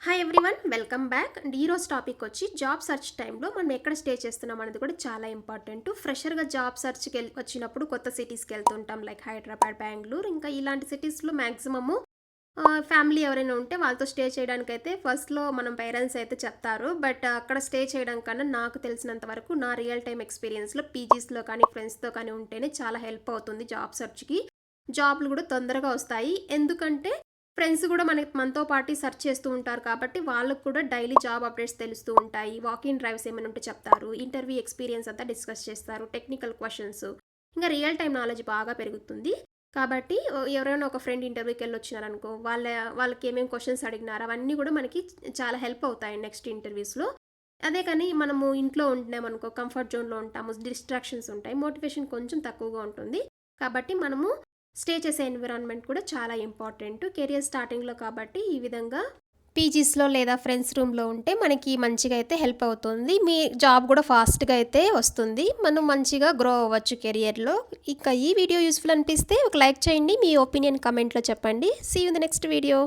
Hi everyone, welcome back. And ఈరోజు topic వచ్చి job search టైంలో మనం ఎక్కడ స్టే చేస్తున్నాం అనేది కూడా చాలా ఇంపార్టెంట్. ఫ్రెషర్గా జాబ్ సెర్చ్కి వచ్చినప్పుడు కొత్త సిటీస్కి వెళ్తుంటాం, లైక్ హైదరాబాద్, బెంగళూరు, ఇంకా ఇలాంటి సిటీస్లో మ్యాక్సిమము ఫ్యామిలీ ఎవరైనా ఉంటే వాళ్ళతో స్టే చేయడానికైతే ఫస్ట్లో మనం పేరెంట్స్ అయితే చెప్తారు. బట్ అక్కడ స్టే చేయడం కన్నా నాకు తెలిసినంత వరకు నా రియల్ టైం ఎక్స్పీరియన్స్లో పీజీస్లో కానీ ఫ్రెండ్స్తో కానీ ఉంటేనే చాలా హెల్ప్ అవుతుంది జాబ్ సెర్చ్కి. జాబ్లు కూడా తొందరగా వస్తాయి, ఎందుకంటే ఫ్రెండ్స్ కూడా మనతో పాటు సెర్చ్ చేస్తూ ఉంటారు కాబట్టి వాళ్ళకు కూడా డైలీ జాబ్ అప్డేట్స్ తెలుస్తూ ఉంటాయి. వాకింగ్ డ్రైవ్స్ ఏమైనా ఉంటే చెప్తారు, ఇంటర్వ్యూ ఎక్స్పీరియన్స్ అంతా డిస్కస్ చేస్తారు, టెక్నికల్ క్వశ్చన్స్, ఇంకా రియల్ టైం నాలెడ్జ్ బాగా పెరుగుతుంది. కాబట్టి ఎవరైనా ఒక ఫ్రెండ్ ఇంటర్వ్యూకి వెళ్ళి వచ్చినారనుకో, వాళ్ళకి ఏమేమి క్వశ్చన్స్ అడిగినారు అవన్నీ కూడా మనకి చాలా హెల్ప్ అవుతాయి నెక్స్ట్ ఇంటర్వ్యూస్లో. అదే కానీ మనము ఇంట్లో ఉంటున్నామనుకో, కంఫర్ట్ జోన్లో ఉంటాము, డిస్ట్రాక్షన్స్ ఉంటాయి, మోటివేషన్ కొంచెం తక్కువగా ఉంటుంది. కాబట్టి మనము స్టే చేసే ఎన్విరాన్మెంట్ కూడా చాలా ఇంపార్టెంట్ కెరియర్ స్టార్టింగ్లో. కాబట్టి ఈ విధంగా పీజీస్లో లేదా ఫ్రెండ్స్ రూమ్లో ఉంటే మనకి మంచిగా అయితే హెల్ప్ అవుతుంది. మీ జాబ్ కూడా ఫాస్ట్గా అయితే వస్తుంది, మనం మంచిగా గ్రో అవ్వచ్చు కెరియర్లో. ఇక ఈ వీడియో యూస్ఫుల్ అనిపిస్తే ఒక లైక్ చేయండి, మీ ఒపీనియన్ కమెంట్లో చెప్పండి. See you in the next video.